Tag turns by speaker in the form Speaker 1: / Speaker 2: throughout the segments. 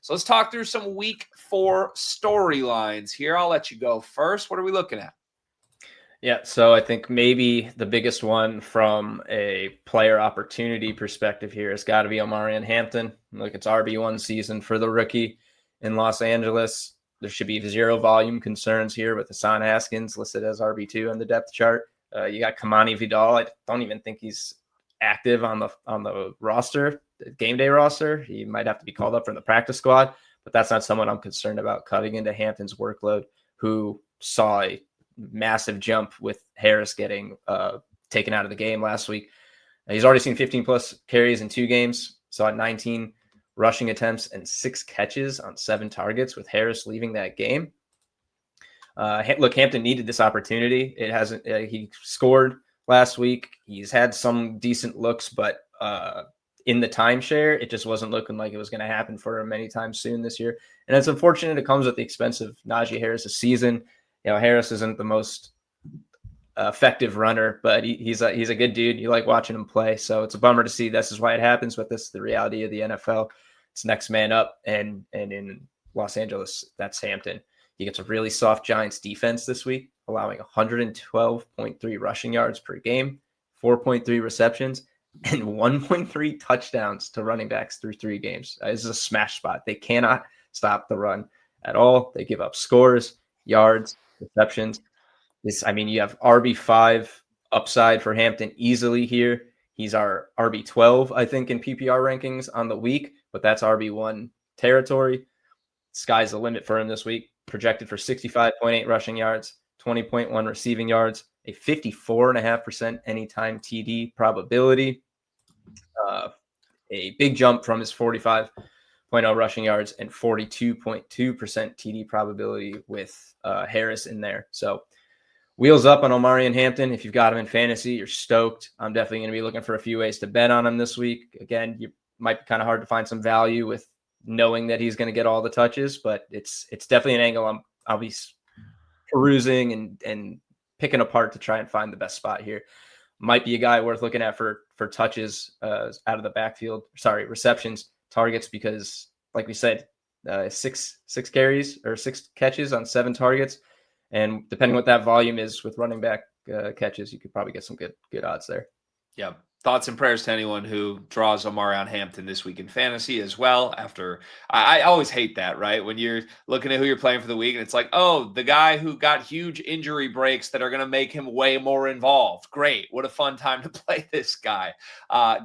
Speaker 1: So let's talk through some week 4 storylines here. I'll let you go first. What are we looking at?
Speaker 2: Yeah, so I think maybe the biggest one from a player opportunity perspective here has got to be Omarion Hampton. Look, it's RB1 season for the rookie in Los Angeles. There should be zero volume concerns here with Hassan Haskins listed as RB2 on the depth chart. You got Kamani Vidal. I don't even think he's active on the roster, the game day roster. He might have to be called up from the practice squad, but that's not someone I'm concerned about cutting into Hampton's workload, who saw a massive jump with Harris getting taken out of the game last week. He's already seen 15 plus carries in 2 games, saw 19 rushing attempts and 6 catches on 7 targets with Harris leaving that game. Look, Hampton needed this opportunity. It hasn't. He scored last week. He's had some decent looks, but in the timeshare, it just wasn't looking like it was going to happen for him anytime soon this year. And it's unfortunate it comes at the expense of Najee Harris' season. Harris isn't the most effective runner, but he's a good dude. You like watching him play. So it's a bummer to see this is why it happens, but this is the reality of the NFL. It's next man up. And in Los Angeles, that's Hampton. He gets a really soft Giants defense this week, allowing 112.3 rushing yards per game, 4.3 receptions, and 1.3 touchdowns to running backs through 3 games. This is a smash spot. They cannot stop the run at all. They give up scores, yards, receptions. You have RB5 upside for Hampton easily here. He's our RB12, I think, in PPR rankings on the week, but that's RB1 territory. Sky's the limit for him this week. Projected for 65.8 rushing yards, 20.1 receiving yards, a 54.5% anytime TD probability. A big jump from his 45.0 rushing yards and 42.2% TD probability with Harris in there. So wheels up on Omarion Hampton. If you've got him in fantasy, you're stoked. I'm definitely going to be looking for a few ways to bet on him this week. Again, you might be kind of hard to find some value with knowing that he's going to get all the touches, but it's definitely an angle I'll be perusing and picking apart to try and find the best spot here. Might be a guy worth looking at for touches out of the backfield. Receptions, targets, because like we said, 6 carries or 6 catches on 7 targets. And depending what that volume is with running back catches, you could probably get some good odds there.
Speaker 1: Yeah. Thoughts and prayers to anyone who draws Omarion Hampton this week in fantasy as well. After I always hate that, right? When you're looking at who you're playing for the week and it's like, oh, the guy who got huge injury breaks that are going to make him way more involved. Great. What a fun time to play this guy.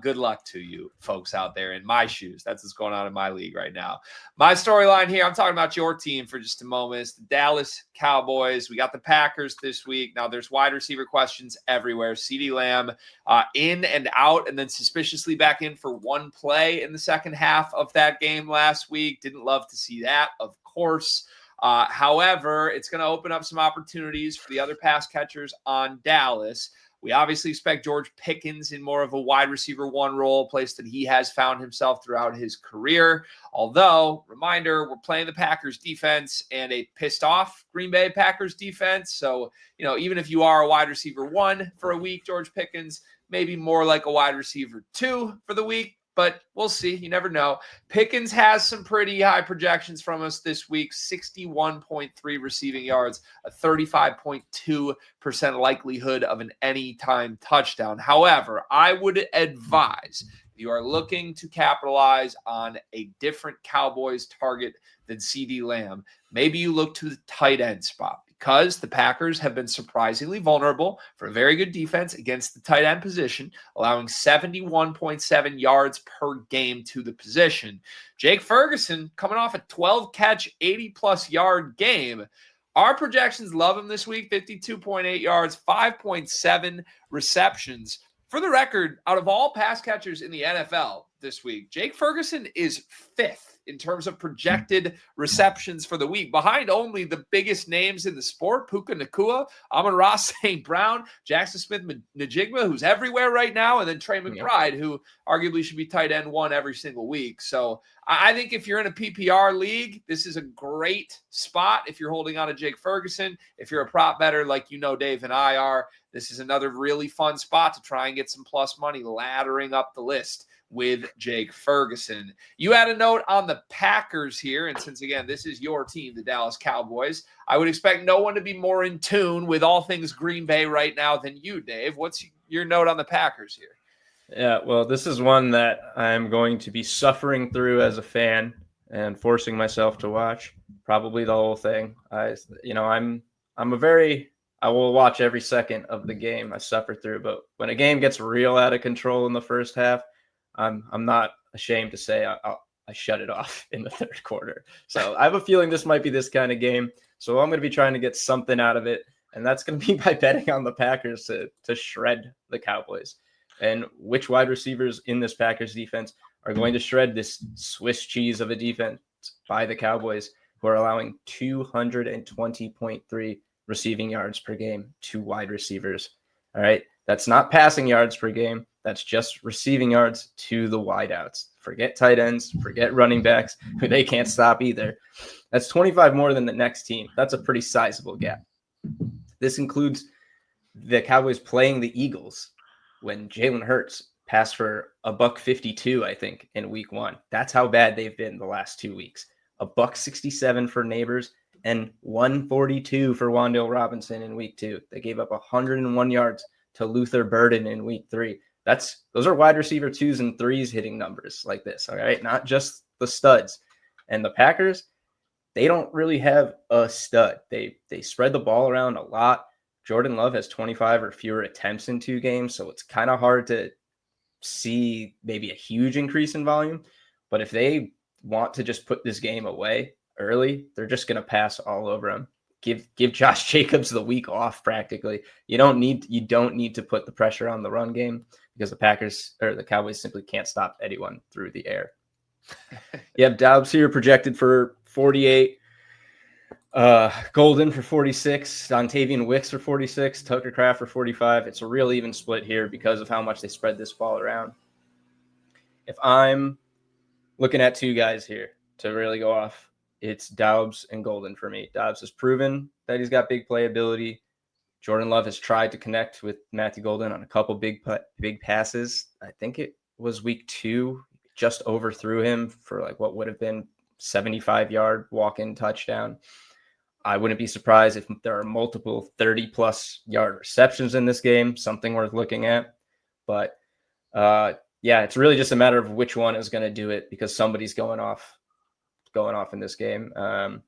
Speaker 1: Good luck to you folks out there in my shoes. That's what's going on in my league right now. My storyline here, I'm talking about your team for just a moment. It's the Dallas Cowboys. We got the Packers this week. Now there's wide receiver questions everywhere. CeeDee Lamb in and out, and then suspiciously back in for one play in the second half of that game last week. Didn't love to see that, of course. However, it's going to open up some opportunities for the other pass catchers on Dallas. We obviously expect George Pickens in more of a wide receiver 1 role, a place that he has found himself throughout his career. Although, reminder, we're playing the Packers defense and a pissed off Green Bay Packers defense. So, even if you are a wide receiver 1 for a week, George Pickens, maybe more like a wide receiver 2 for the week, but we'll see. You never know. Pickens has some pretty high projections from us this week, 61.3 receiving yards, a 35.2% likelihood of an anytime touchdown. However, I would advise if you are looking to capitalize on a different Cowboys target than CeeDee Lamb, maybe you look to the tight end spot, because the Packers have been surprisingly vulnerable for a very good defense against the tight end position, allowing 71.7 yards per game to the position. Jake Ferguson coming off a 12-catch, 80-plus yard game. Our projections love him this week, 52.8 yards, 5.7 receptions. For the record, out of all pass catchers in the NFL this week, Jake Ferguson is 5th in terms of projected receptions for the week, behind only the biggest names in the sport, Puka Nacua, Amon-Ra St. Brown, Jackson Smith-Njigba, who's everywhere right now, and then Trey McBride, who arguably should be tight end 1 every single week. So I think if you're in a PPR league, this is a great spot if you're holding on to Jake Ferguson. If you're a prop bettor like Dave and I are, this is another really fun spot to try and get some plus money laddering up the list with Jake Ferguson. You had a note on the Packers here, and since, again, this is your team, the Dallas Cowboys, I would expect no one to be more in tune with all things Green Bay right now than you, Dave. What's your note on the Packers here?
Speaker 2: Yeah, well, this is one that I'm going to be suffering through as a fan and forcing myself to watch probably the whole thing. I will watch every second of the game. I suffer through, but when a game gets real out of control in the first half, I'm not ashamed to say I shut it off in the third quarter. So I have a feeling this might be this kind of game. So I'm going to be trying to get something out of it, and that's going to be by betting on the Packers to shred the Cowboys. And which wide receivers in this Packers defense are going to shred this Swiss cheese of a defense by the Cowboys, who are allowing 220.3 receiving yards per game to wide receivers. All right. That's not passing yards per game. That's just receiving yards to the wideouts. Forget tight ends, forget running backs, who they can't stop either. That's 25 more than the next team. That's a pretty sizable gap. This includes the Cowboys playing the Eagles when Jalen Hurts passed for $152, I think, in week 1. That's how bad they've been the last 2 weeks. $167 for Neighbors and $142 for Wan'Dale Robinson in week 2. They gave up 101 yards to Luther Burden in week 3. Those are wide receiver 2s and 3s hitting numbers like this, all right? Not just the studs. And the Packers, they don't really have a stud. They spread the ball around a lot. Jordan Love has 25 or fewer attempts in 2 games, so it's kind of hard to see maybe a huge increase in volume. But if they want to just put this game away early, they're just going to pass all over him. Give Josh Jacobs the week off practically. You don't need to put the pressure on the run game because the Cowboys simply can't stop anyone through the air. You have Dobbs here projected for 48. Golden for 46, Dontavian Wicks for 46, Tucker Kraft for 45. It's a real even split here because of how much they spread this ball around. If I'm looking at 2 guys here to really go off, it's Dobbs and Golden for me. Dobbs has proven that he's got big playability. Jordan Love has tried to connect with Matthew Golden on a couple big passes. I think it was week 2, just overthrew him for like what would have been 75-yard walk-in touchdown. I wouldn't be surprised if there are multiple 30-plus yard receptions in this game, something worth looking at. But, it's really just a matter of which one is going to do it because somebody's going off in this game. I'm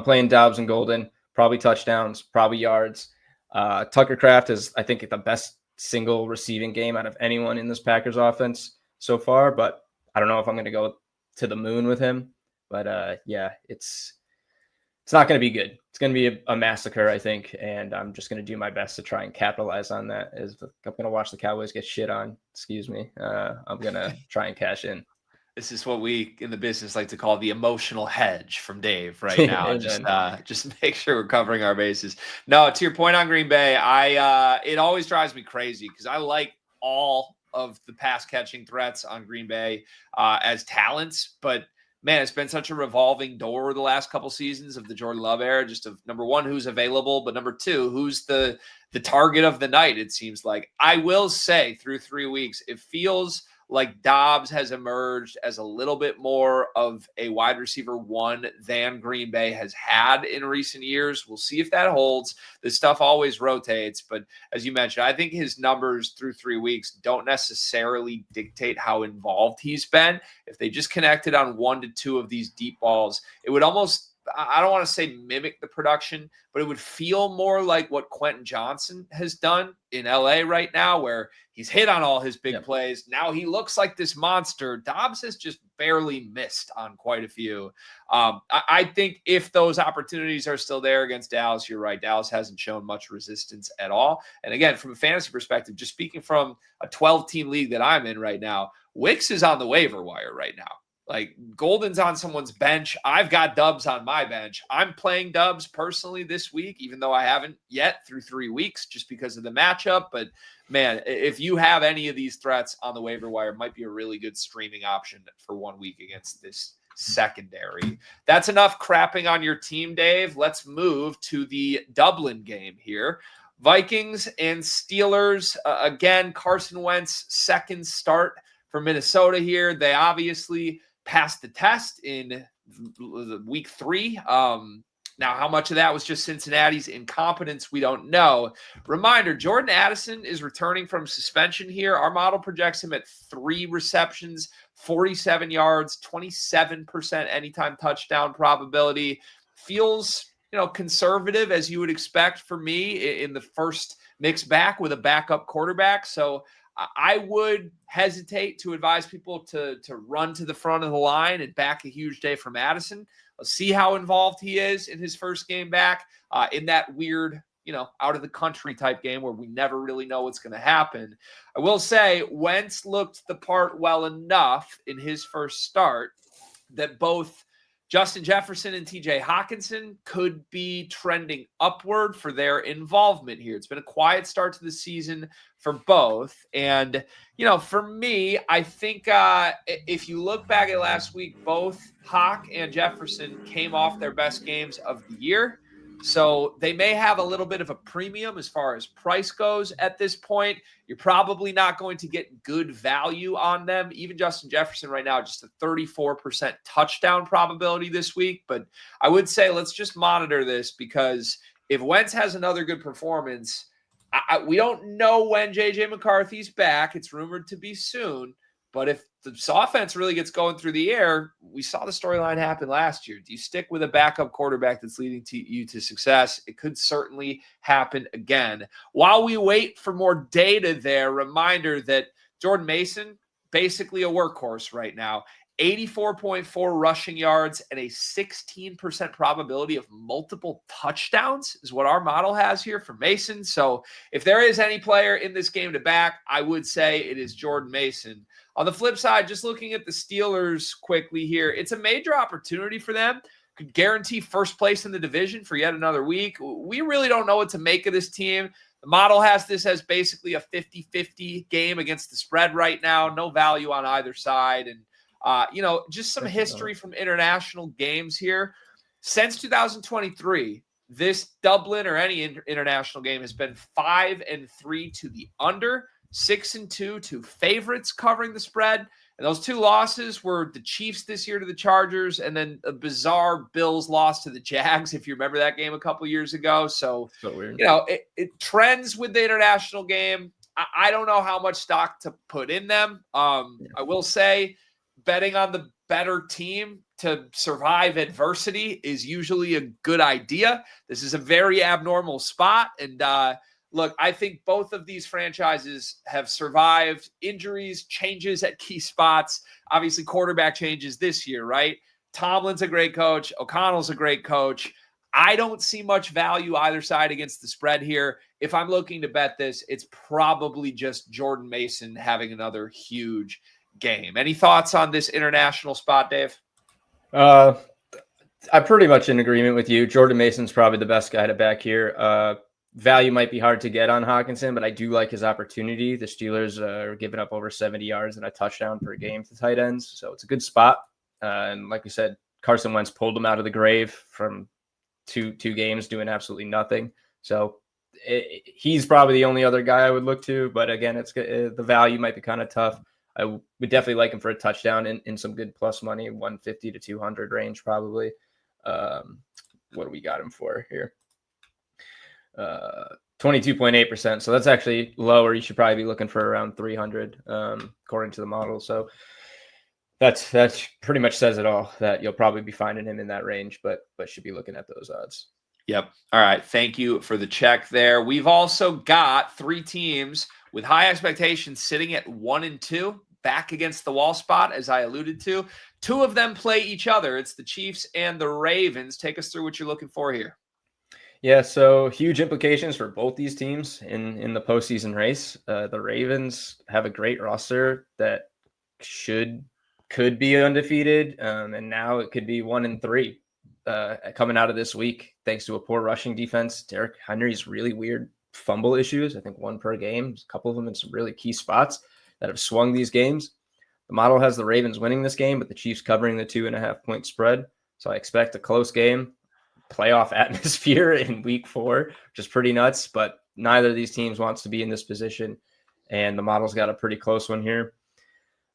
Speaker 2: playing Dobbs and Golden, probably touchdowns, probably yards. Tucker Kraft is, I think, the best single receiving game out of anyone in this Packers offense so far, but I don't know if I'm going to go to the moon with him. But, it's not going to be good. It's going to be a massacre, I think, and I'm just going to do my best to try and capitalize on that. I'm going to watch the Cowboys get shit on. Excuse me. I'm going to try and cash in.
Speaker 1: This is what we in the business like to call the emotional hedge from Dave right now. Just make sure we're covering our bases. No, to your point on Green Bay, it always drives me crazy because I like all of the pass catching threats on Green Bay as talents, but man, it's been such a revolving door the last couple seasons of the Jordan Love era, just of number 1, who's available, but number 2, who's the target of the night, it seems like. I will say through 3 weeks, it feels like Dobbs has emerged as a little bit more of a wide receiver 1 than Green Bay has had in recent years. We'll see if that holds. This stuff always rotates, but as you mentioned, I think his numbers through 3 weeks don't necessarily dictate how involved he's been. If they just connected on 1 to 2 of these deep balls, it would almost, I don't want to say mimic the production, but it would feel more like what Quentin Johnson has done in LA right now, where he's hit on all his big plays. Now he looks like this monster. Dobbs has just barely missed on quite a few. I think if those opportunities are still there against Dallas, you're right. Dallas hasn't shown much resistance at all. And again, from a fantasy perspective, just speaking from a 12-team league that I'm in right now, Wicks is on the waiver wire right now. Like Golden's on someone's bench. I've got Dubs on my bench. I'm playing Dubs personally this week, even though I haven't yet through 3 weeks just because of the matchup. But man, if you have any of these threats on the waiver wire, it might be a really good streaming option for 1 week against this secondary. That's enough crapping on your team, Dave. Let's move to the Dublin game here. Vikings and Steelers. Again, Carson Wentz, second start for Minnesota here. They obviously passed the test in week 3. Now, how much of that was just Cincinnati's incompetence, we don't know. Reminder, Jordan Addison is returning from suspension here. Our model projects him at 3 receptions, 47 yards, 27% anytime touchdown probability. Feels, conservative as you would expect for me in the first mix back with a backup quarterback. So I would hesitate to advise people to run to the front of the line and back a huge day from Addison. Let's see how involved he is in his first game back in that weird, out of the country type game where we never really know what's going to happen. I will say Wentz looked the part well enough in his first start that both Justin Jefferson and TJ Hawkinson could be trending upward for their involvement here. It's been a quiet start to the season for both. And, for me, I think if you look back at last week, both Hawk and Jefferson came off their best games of the year. So they may have a little bit of a premium as far as price goes at this point. You're probably not going to get good value on them. Even Justin Jefferson right now, just a 34% touchdown probability this week. But I would say let's just monitor this, because if Wentz has another good performance, we don't know when J.J. McCarthy's back. It's rumored to be soon. But if the offense really gets going through the air, we saw the storyline happen last year. Do you stick with a backup quarterback that's leading you to success? It could certainly happen again. While we wait for more data there, reminder that Jordan Mason, basically a workhorse right now, 84.4 rushing yards and a 16% probability of multiple touchdowns is what our model has here for Mason. So if there is any player in this game to back, I would say it is Jordan Mason. On the flip side, just looking at the Steelers quickly here, it's a major opportunity for them. Could guarantee first place in the division for yet another week. We really don't know what to make of this team. The model has this as basically a 50-50 game against the spread right now. No value on either side. And, just some history from international games here. Since 2023, this Dublin or any international game has been 5-3 to the under, 6-2 to favorites covering the spread. And those 2 losses were the Chiefs this year to the Chargers, and then a bizarre Bills loss to the Jags, if you remember that game a couple years ago. So
Speaker 2: weird.
Speaker 1: It trends with the international game. I don't know how much stock to put in them. I will say betting on the better team to survive adversity is usually a good idea. This is a very abnormal spot. And look, I think both of these franchises have survived injuries, changes at key spots, obviously quarterback changes this year, right? Tomlin's a great coach. O'Connell's a great coach. I don't see much value either side against the spread here. If I'm looking to bet this, it's probably just Jordan Mason having another huge game. Any thoughts on this international spot, Dave?
Speaker 2: I'm pretty much in agreement with you. Jordan Mason's probably the best guy to back here. Value might be hard to get on Hawkinson, but I do like his opportunity. The Steelers are giving up over 70 yards and a touchdown per game to tight ends, so it's a good spot. And like we said, Carson Wentz pulled him out of the grave from two games doing absolutely nothing. So he's probably the only other guy I would look to. But again, the value might be kind of tough. I would definitely like him for a touchdown in some good plus money, 150 to 200 range probably. What do we got him for here? 22.8%. So that's actually lower. You should probably be looking for around 300 according to the model. So that's pretty much says it all, that you'll probably be finding him in that range, but should be looking at those odds.
Speaker 1: Yep. All right. Thank you for the check there. We've also got 3 teams with high expectations sitting at 1-2, back against the wall spot, as I alluded to. 2 of them play each other. It's the Chiefs and the Ravens. Take us through what you're looking for here.
Speaker 2: Yeah, so huge implications for both these teams in the postseason race. The Ravens have a great roster that could be undefeated, and now it could be 1-3 coming out of this week, thanks to a poor rushing defense. Derrick Henry's really weird fumble issues. I think 1 per game, a couple of them in some really key spots that have swung these games. The model has the Ravens winning this game, but the Chiefs covering the 2.5-point spread. So I expect a close game, playoff atmosphere in week 4, which is pretty nuts. But neither of these teams wants to be in this position, and the model's got a pretty close one here.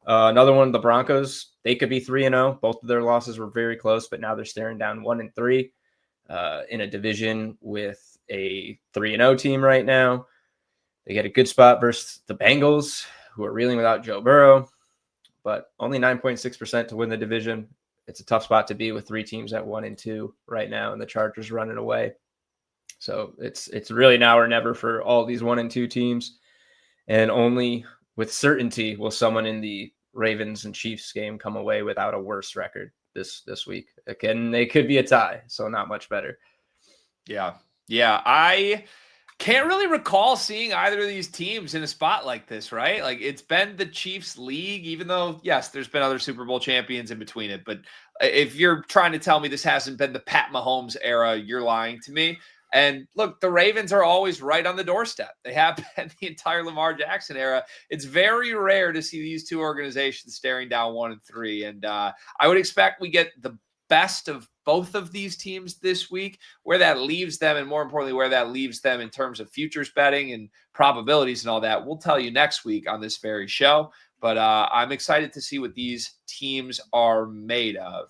Speaker 2: Another one, the Broncos, they could be 3-0. Both of their losses were very close, but now they're staring down 1-3 in a division with a 3-0 team right now. They get a good spot versus the Bengals, who are reeling without Joe Burrow, but only 9.6% to win the division. It's a tough spot to be with three teams at 1-2 right now, and the Chargers running away. So it's really now or never for all these 1-2 teams, and only with certainty will someone in the Ravens and Chiefs game come away without a worse record this week. Again, they could be a tie, so not much better.
Speaker 1: Yeah. I can't really recall seeing either of these teams in a spot like this, right? Like, it's been the Chiefs league, even though, yes, there's been other Super Bowl champions in between it. But if you're trying to tell me this hasn't been the Pat Mahomes era, you're lying to me. And look, the Ravens are always right on the doorstep. They have been the entire Lamar Jackson era. It's very rare to see these two organizations staring down 1-3. And I would expect we get the best of both of these teams this week. Where that leaves them, and more importantly, where that leaves them in terms of futures betting and probabilities and all that, we'll tell you next week on this very show. But I'm excited to see what these teams are made of.